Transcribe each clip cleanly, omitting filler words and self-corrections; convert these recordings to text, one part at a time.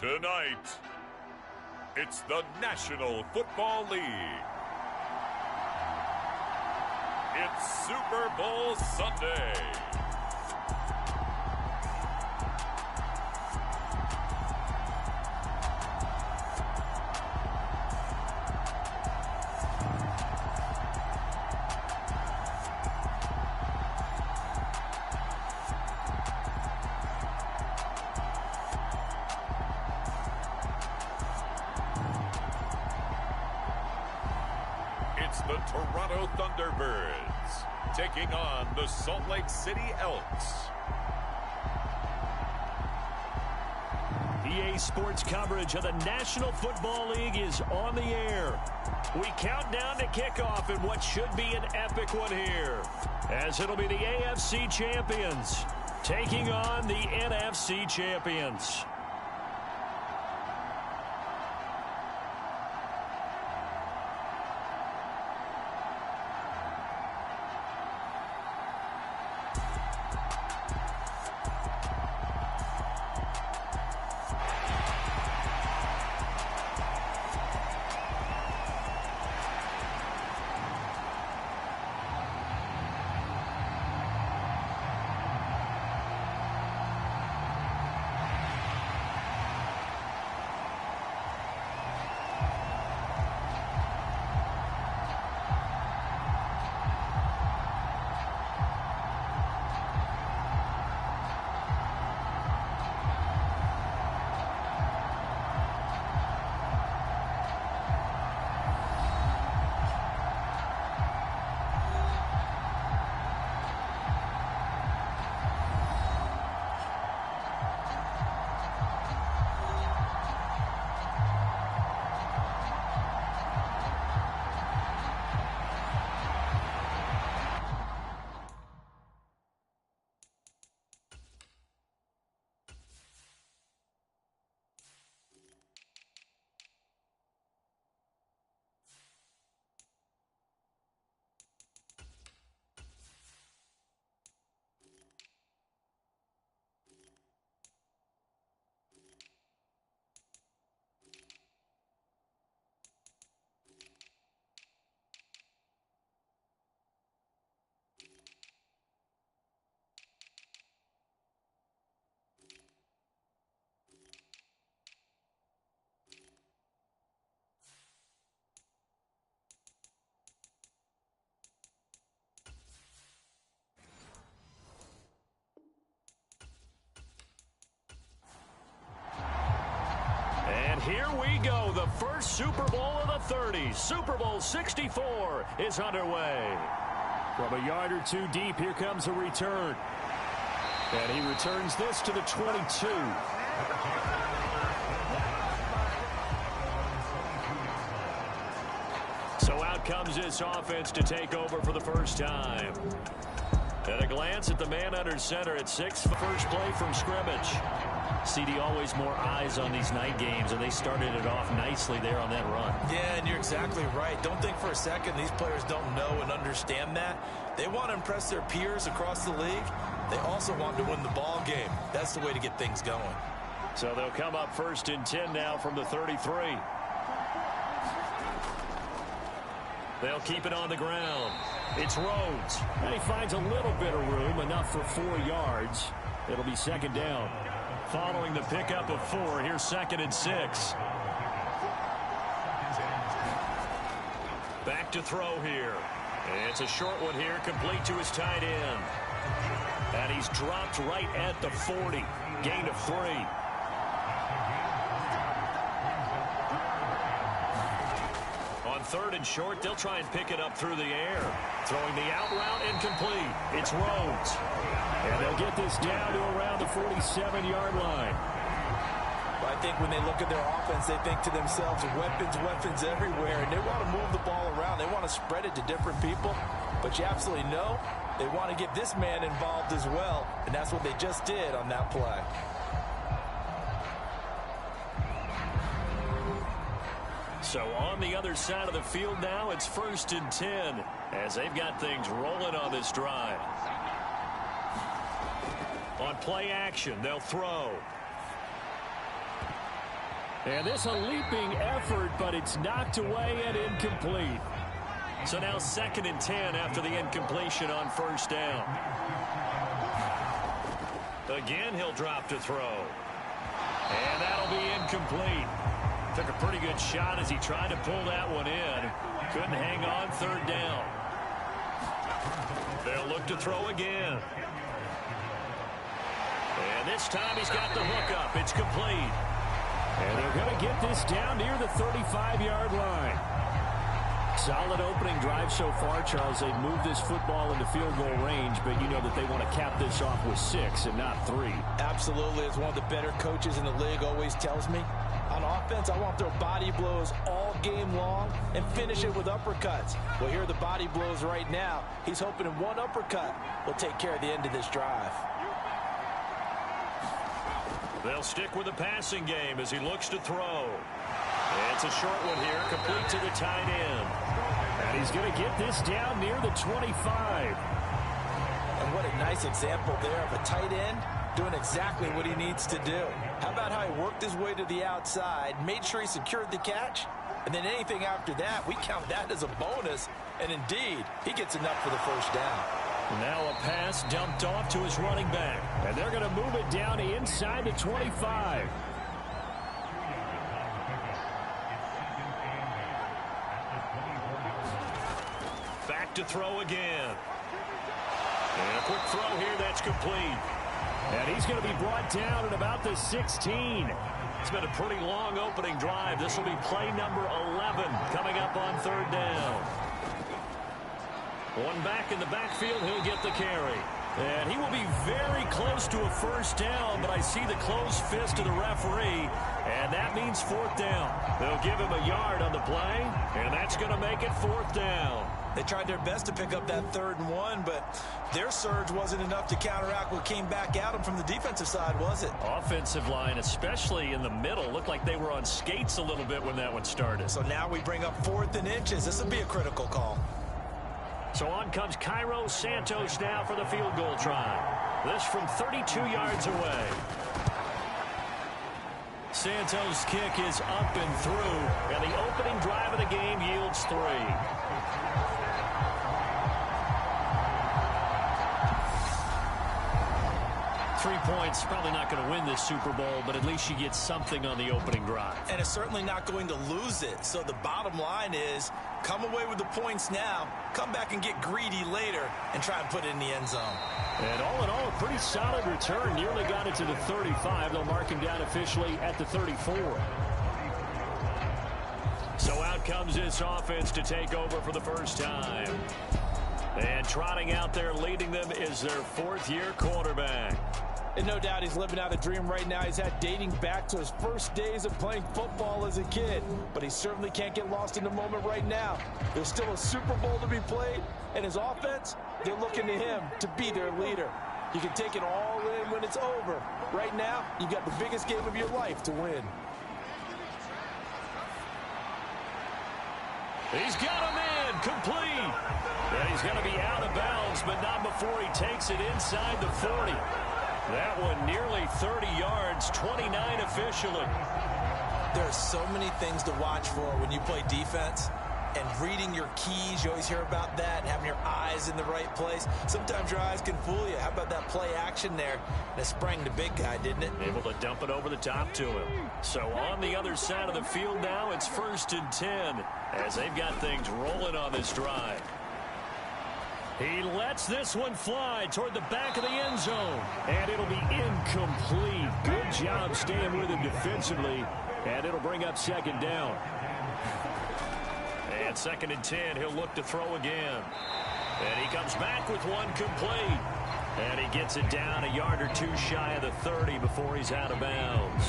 Tonight, it's the National Football League. It's Super Bowl Sunday. The Toronto Thunderbirds taking on the Salt Lake City Elks. EA Sports coverage of the National Football League is on the air. We count down to kickoff in what should be an epic one here, as it'll be the AFC champions taking on the NFC champions. Here we go, the first Super Bowl of the 30s. Super Bowl 64 is underway. From a yard or two deep, here comes a return. And he returns this to the 22. So out comes this offense to take over for the first time. At a glance at the man under center at 6, first play from scrimmage. CD, always more eyes on these night games, and they started it off nicely there on that run. Yeah, and you're exactly right. Don't think for a second these players don't know and understand that. They want to impress their peers across the league. They also want to win the ball game. That's the way to get things going. So they'll come up first and 10 now from the 33. They'll keep it on the ground. It's Rhodes. And he finds a little bit of room, enough for 4 yards. It'll be second down. Following the pickup of 4, here's second and 6. Back to throw here. It's a short one here, complete to his tight end. And he's dropped right at the 40. Gain of 3. On third and short, they'll try and pick it up through the air. Throwing the out route incomplete. It's Rhodes. And they'll get this down to around the 47-yard line. Well, I think when they look at their offense, they think to themselves, weapons everywhere, and they want to move the ball around. They want to spread it to different people. But you absolutely know they want to get this man involved as well, and that's what they just did on that play. So on the other side of the field now, it's first and 10 as they've got things rolling on this drive. On play action, they'll throw. And this a leaping effort, but it's knocked away and incomplete. So now 2nd and 10 after the incompletion on 1st down. Again, he'll drop to throw. And that'll be incomplete. Took a pretty good shot as he tried to pull that one in. Couldn't hang on 3rd down. They'll look to throw again. And this time he's got the hook up. It's complete. And they're going to get this down near the 35-yard line. Solid opening drive so far, Charles. They've moved this football into field goal range, but you know that they want to cap this off with 6 and not 3. Absolutely. As one of the better coaches in the league always tells me, on offense, I want their body blows all game long and finish it with uppercuts. Well, here are the body blows right now. He's hoping in one uppercut will take care of the end of this drive. They'll stick with the passing game as he looks to throw. It's a short one here, complete to the tight end. And he's going to get this down near the 25. And what a nice example there of a tight end doing exactly what he needs to do. How about how he worked his way to the outside, made sure he secured the catch, and then anything after that, we count that as a bonus. And indeed, he gets enough for the 1st down. Now a pass dumped off to his running back. And they're going to move it down inside the 25. Back to throw again. And a quick throw here that's complete. And he's going to be brought down at about the 16. It's been a pretty long opening drive. This will be play number 11 coming up on 3rd down. One back in the backfield, he'll get the carry. And he will be very close to a 1st down, but I see the closed fist of the referee, and that means 4th down. They'll give him a yard on the play, and that's going to make it 4th down. They tried their best to pick up that 3rd and 1, but their surge wasn't enough to counteract what came back at them from the defensive side, was it? Offensive line, especially in the middle, looked like they were on skates a little bit when that one started. So now we bring up 4th and inches. This will be a critical call. So on comes Cairo Santos now for the field goal try. This from 32 yards away. Santos' kick is up and through, and the opening drive of the game yields 3. 3 points, probably not going to win this Super Bowl, but at least you get something on the opening drive. And it's certainly not going to lose it. So the bottom line is, come away with the points now, come back and get greedy later, and try and put it in the end zone. And all in all, a pretty solid return. Nearly got it to the 35. They'll mark him down officially at the 34. So out comes this offense to take over for the first time. And trotting out there leading them is their 4th-year quarterback. And no doubt he's living out a dream right now he's had dating back to his first days of playing football as a kid. But he certainly can't get lost in the moment right now. There's still a Super Bowl to be played, and his offense, they're looking to him to be their leader. You can take it all in when it's over. Right now, you've got the biggest game of your life to win. He's got a man complete. And he's going to be out of bounds, but not before he takes it inside the 40. That one nearly 30 yards, 29 officially. There are so many things to watch for when you play defense. And reading your keys, you always hear about that, and having your eyes in the right place. Sometimes your eyes can fool you. How about that play action there? And it sprang the big guy, didn't it? Able to dump it over the top to him. So on the other side of the field now, it's 1st and 10 as they've got things rolling on this drive. He lets this one fly toward the back of the end zone. And it'll be incomplete. Good job staying with him defensively. And it'll bring up 2nd down. And 2nd and 10, he'll look to throw again. And he comes back with one complete. And he gets it down a yard or 2 shy of the 30 before he's out of bounds.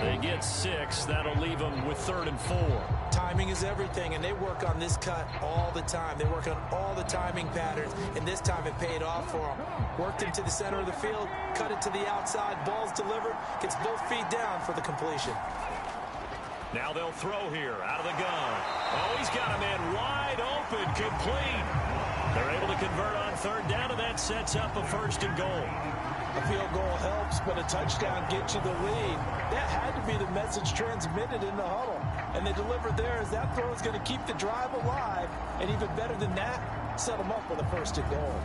They get 6. That'll leave them with 3rd and 4. Timing is everything, and they work on this cut all the time. They work on all the timing patterns, and this time it paid off for them. Worked him to the center of the field, cut it to the outside, ball's delivered, gets both feet down for the completion. Now they'll throw here out of the gun. Oh, he's got a man wide open, complete. They're able to convert on 3rd down, and that sets up a 1st and goal. A field goal helps, but a touchdown gets you the lead. That had to be the message transmitted in the huddle. And they delivered there as that throw is going to keep the drive alive. And even better than that, set them up with a first and goal.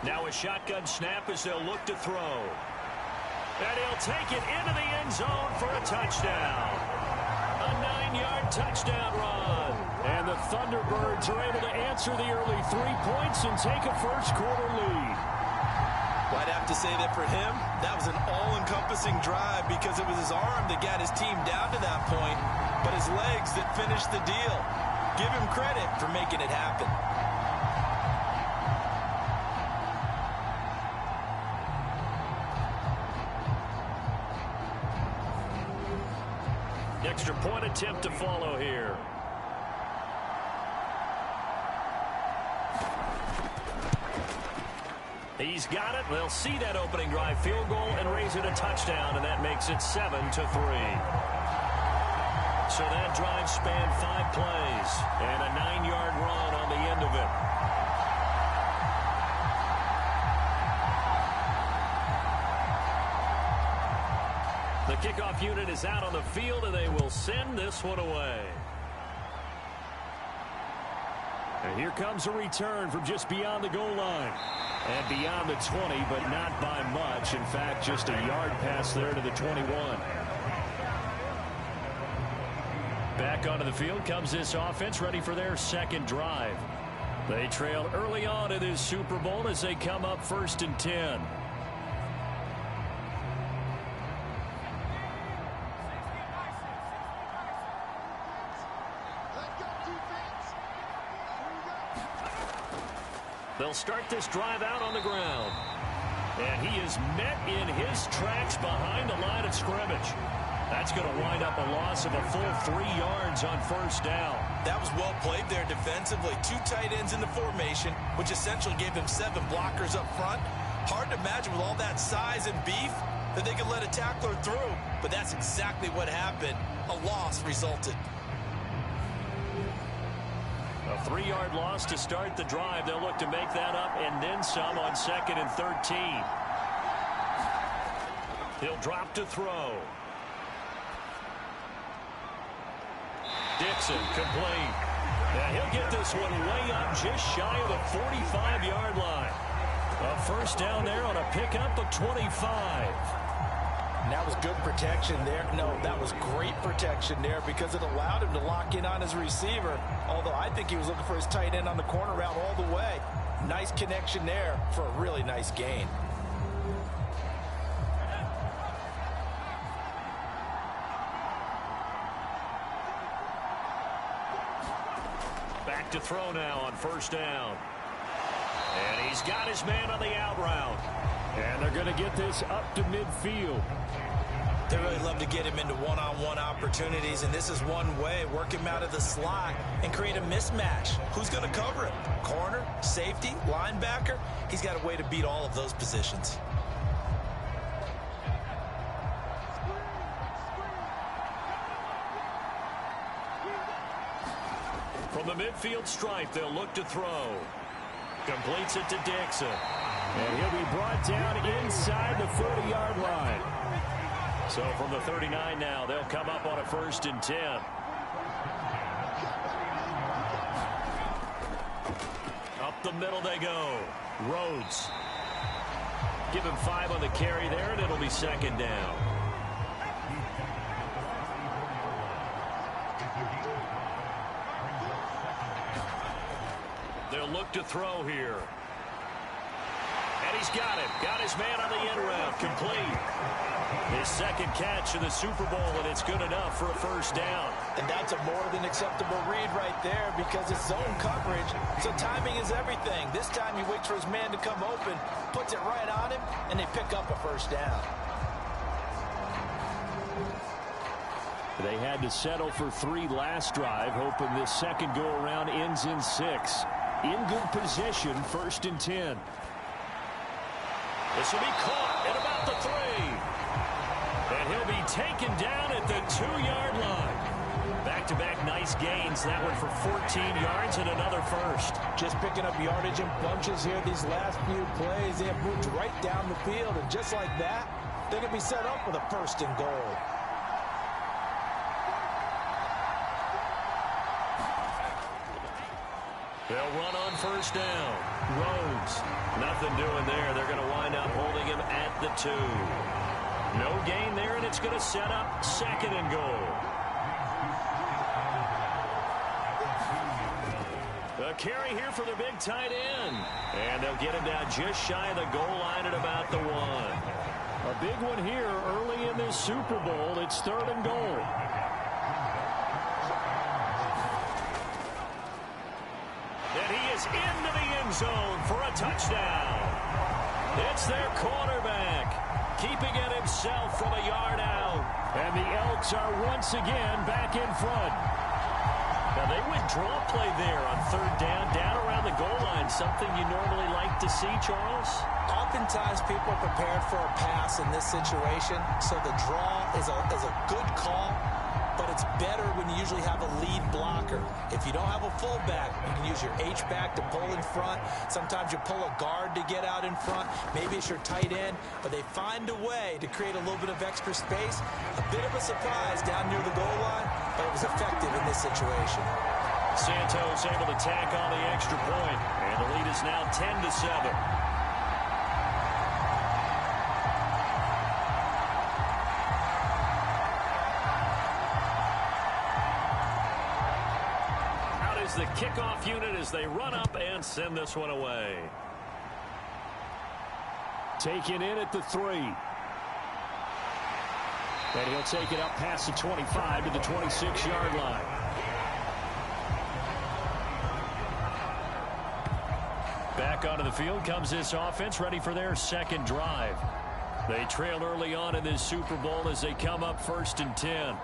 Now a shotgun snap as they'll look to throw. And he'll take it into the end zone for a touchdown. A 9-yard touchdown run. And the Thunderbirds are able to answer the early 3 points and take a first-quarter lead. Well, I'd have to say that for him, that was an all-encompassing drive because it was his arm that got his team down to that point, but his legs that finished the deal. Give him credit for making it happen. Extra point attempt to follow here. He's got it. They'll see that opening drive field goal and raise it a touchdown, and that makes it 7-3. So that drive spanned 5 plays and a 9-yard run on the end of it. The kickoff unit is out on the field, and they will send this one away. And here comes a return from just beyond the goal line. And beyond the 20, but not by much. In fact, just a yard pass there to the 21. Back onto the field comes this offense, ready for their second drive. They trailed early on in this Super Bowl as they come up 1st and 10. They'll start this drive out on the ground. And he is met in his tracks behind the line of scrimmage. That's going to wind up a loss of a full 3 yards on first down. That was well played there defensively. 2 tight ends in the formation, which essentially gave them 7 blockers up front. Hard to imagine with all that size and beef that they could let a tackler through. But that's exactly what happened. A loss resulted. A 3-yard loss to start the drive. They'll look to make that up and then some on 2nd and 13. He'll drop to throw. Dixon complete. And he'll get this one way up just shy of the 45-yard line. A first down there on a pickup of 25. And that was good protection there. No, that was great protection there because it allowed him to lock in on his receiver. Although I think he was looking for his tight end on the corner route all the way. Nice connection there for a really nice gain. Back to throw now on first down. And he's got his man on the out route. And they're going to get this up to midfield. They really love to get him into one-on-one opportunities, and this is one way. Work him out of the slot and create a mismatch. Who's going to cover him? Corner, safety, linebacker? He's got a way to beat all of those positions. From the midfield stripe, they'll look to throw. Completes it to Dixon. And he'll be brought down inside the 40-yard line. So from the 39 now, they'll come up on a 1st and 10. Up the middle they go. Rhodes. Give him 5 on the carry there, and it'll be 2nd down. They'll look to throw here. And he's got it. Got his man on the end route. Complete. His 2nd catch of the Super Bowl, and it's good enough for a first down. And that's a more than acceptable read right there because it's zone coverage, so timing is everything. This time he waits for his man to come open, puts it right on him, and they pick up a first down. They had to settle for 3 last drive, hoping this second go-around ends in 6. In good position, 1st and 10. This will be caught at about the 3. And he'll be taken down at the 2-yard line. Back-to-back nice gains. That one for 14 yards and another first. Just picking up yardage in bunches here these last few plays. They have moved right down the field, and just like that, they're going to be set up with a first and goal. They'll run on first down. Rhodes, nothing doing there. They're going to wind up holding him at the 2. No gain there, and it's going to set up second and goal. A carry here for the big tight end. And they'll get him down just shy of the goal line at about the 1. A big one here early in this Super Bowl. It's third and goal. And he is into the end zone for a touchdown. It's their quarterback, keeping it himself from a yard out. And the Elks are once again back in front. Now, they went draw play there on third down around the goal line. Something you normally like to see, Charles? Oftentimes, people are prepared for a pass in this situation, so the draw is a good call, but it's better when you usually have a lead blocker. If you don't have a fullback, you can use your H-back to pull in front. Sometimes you pull a guard to get out in front. Maybe it's your tight end, but they find a way to create a little bit of extra space. A bit of a surprise down near the goal line, but it was effective in this situation. Santos able to tack on the extra point, and the lead is now 10-7. The kickoff unit as they run up and send this one away. Taken in at the 3. And he'll take it up past the 25 to the 26-yard line. Back onto the field comes this offense, ready for their second drive. They trail early on in this Super Bowl as they come up 1st and 10.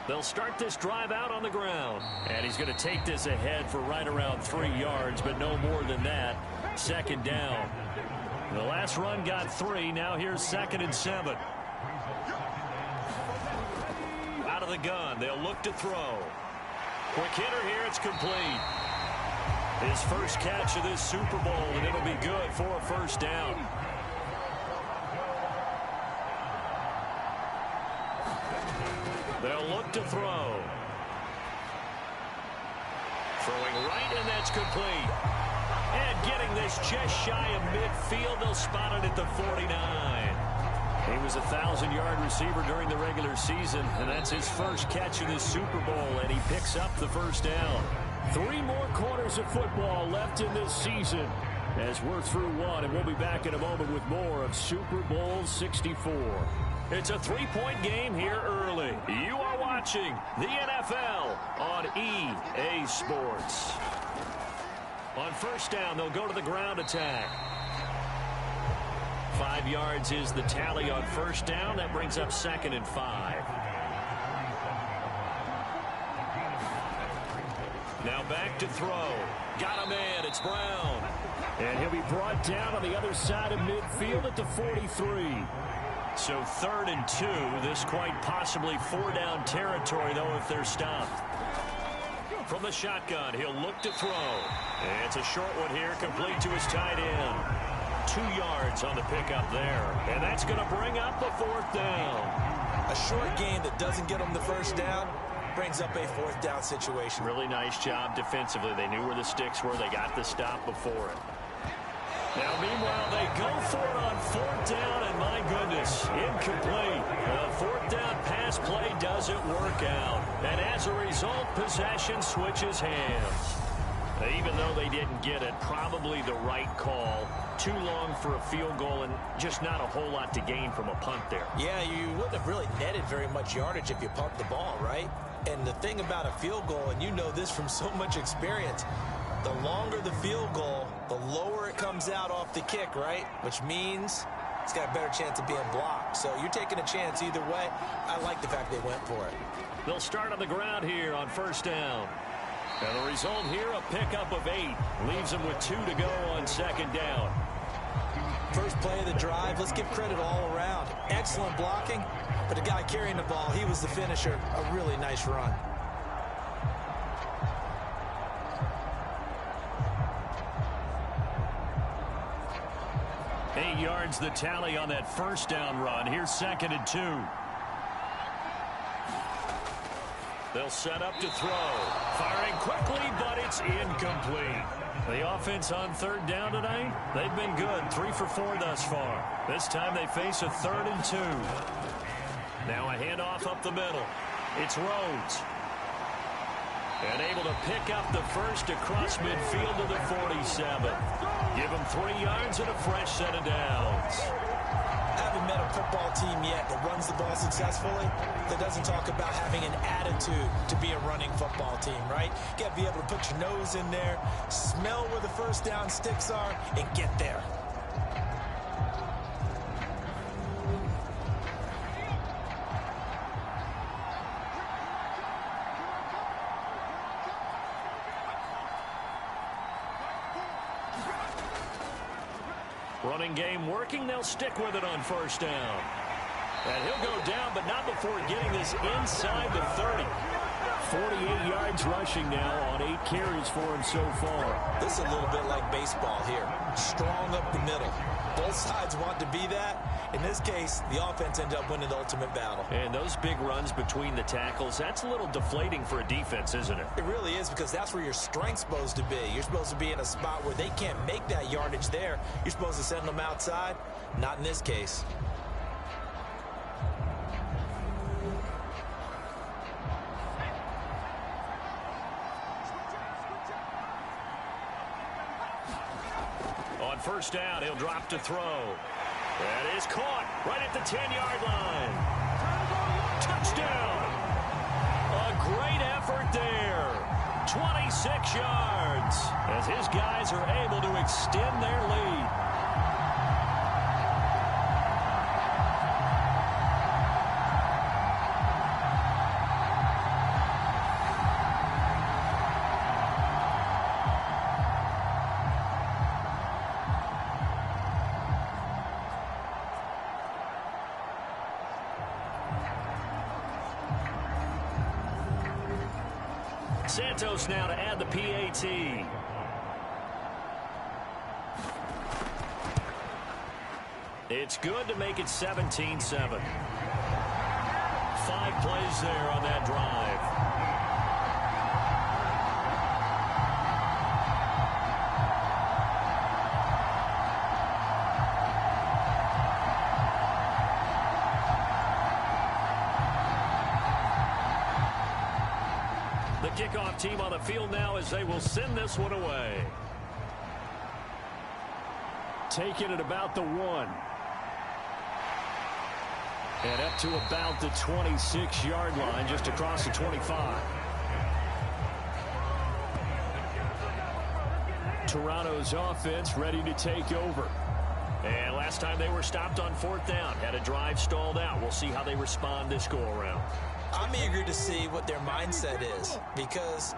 They'll start this drive out on the ground. And he's going to take this ahead for right around 3 yards, but no more than that. Second down. The last run got 3. Now here's 2nd and 7. Out of the gun. They'll look to throw. Quick hitter here. It's complete. His first catch of this Super Bowl, and it'll be good for a first down. They'll look to throw. Throwing right, and that's complete. And getting this just shy of midfield. They'll spot it at the 49. He was a 1,000-yard receiver during the regular season, and that's his first catch of this Super Bowl, and he picks up the first down. 3 more quarters of football left in this season as we're through 1, and we'll be back in a moment with more of Super Bowl 64. It's a 3-point game here early. You are watching the NFL on EA Sports. On first down, they'll go to the ground attack. 5 yards is the tally on first down. That brings up 2nd and 5. Now back to throw. Got a man. It's Brown. And he'll be brought down on the other side of midfield at the 43. So 3rd and 2. This quite possibly 4-down territory, though, if they're stopped. From the shotgun, he'll look to throw. And it's a short one here, complete to his tight end. 2 yards on the pickup there. And that's going to bring up a 4th down. A short gain that doesn't get them the first down brings up a 4th down situation. Really nice job defensively. They knew where the sticks were. They got the stop before it. Now, meanwhile, they go for it on 4th down, and my goodness, incomplete. The 4th down pass play doesn't work out. And as a result, possession switches hands. Even though they didn't get it, probably the right call. Too long for a field goal and just not a whole lot to gain from a punt there. Yeah, you wouldn't have really netted very much yardage if you pumped the ball, right? And the thing about a field goal, and you know this from so much experience, the longer the field goal, the lower it comes out off the kick, right? Which means it's got a better chance of being blocked. So you're taking a chance either way. I like the fact they went for it. They'll start on the ground here on first down. And the result here, a pickup of 8. Leaves them with 2 to go on 2nd down. First play of the drive, let's give credit all around. Excellent blocking, but the guy carrying the ball, he was the finisher. A really nice run. 8 yards the tally on that first down run. Here's 2nd and 2. They'll set up to throw. Firing quickly, but it's incomplete. The offense on 3rd down tonight, they've been good. 3 for 4 thus far. This time they face a 3rd and 2. Now a handoff up the middle. It's Rhodes. And able to pick up the first across midfield to the 47. Give him 3 yards and a fresh set of downs. I haven't met a football team yet that runs the ball successfully that doesn't talk about having an attitude to be a running football team, right? You got to be able to put your nose in there, smell where the first down sticks are, and get there. Running game working. They'll stick with it on 1st down. And he'll go down, but not before getting this inside the 30. 48 yards rushing now on 8 carries for him so far. This is a little bit like baseball here. Strong up the middle. Both sides want to be that. In this case, the offense ended up winning the ultimate battle. And those big runs between the tackles, that's a little deflating for a defense, isn't it? It really is, because that's where your strength's supposed to be. You're supposed to be in a spot where they can't make that yardage there. You're supposed to send them outside. Not in this case. On 1st down, he'll drop to throw. That is caught right at the 10-yard line. Touchdown. A great effort there. 26 yards as his guys are able to extend their lead. Santos now to add the PAT. It's good to make it 17-7. 5 plays there on that drive. The kickoff team on the field now as they will send this one away. Taking it about the 1. And up to about the 26-yard line, just across the 25. Toronto's offense ready to take over. And last time they were stopped on 4th down, had a drive stalled out. We'll see how they respond this go-around. I'm eager to see what their mindset is, because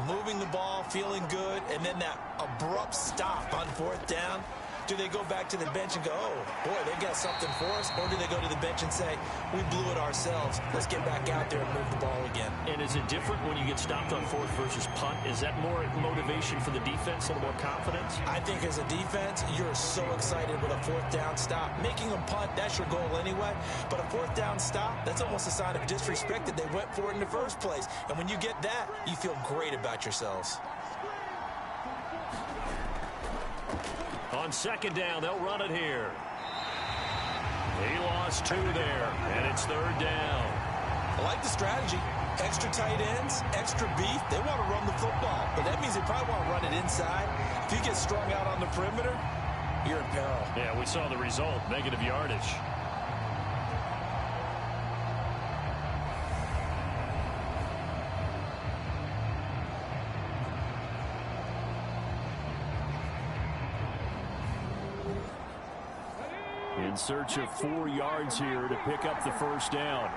moving the ball, feeling good, and then that abrupt stop on 4th down, do they go back to the bench and go, oh, boy, they got something for us? Or do they go to the bench and say, we blew it ourselves. Let's get back out there and move the ball again. And is it different when you get stopped on 4th versus punt? Is that more motivation for the defense, a little more confidence? I think as a defense, you're so excited with a 4th down stop. Making them punt, that's your goal anyway. But a 4th down stop, that's almost a sign of disrespect that they went for it in the first place. And when you get that, you feel great about yourselves. On 2nd down, they'll run it here. He lost 2 there, and it's 3rd down. I like the strategy. Extra tight ends, extra beef. They want to run the football, but that means they probably want to run it inside. If you get strung out on the perimeter, you're in peril. Yeah, we saw the result, negative yardage. In search of 4 yards here to pick up the 1st down.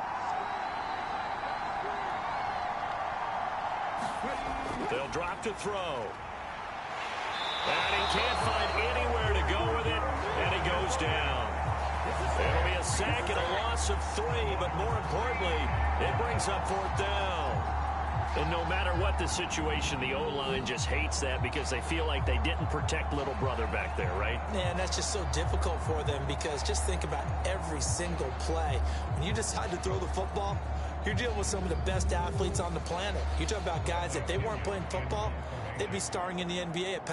They'll drop to throw. And he can't find anywhere to go with it, and he goes down. It'll be a sack and a loss of 3, but more importantly, it brings up 4th down. And no matter what the situation, the O-line just hates that because they feel like they didn't protect little brother back there, right? Man, that's just so difficult for them because just think about every single play. When you decide to throw the football, you're dealing with some of the best athletes on the planet. You talk about guys, if they weren't playing football, they'd be starring in the NBA at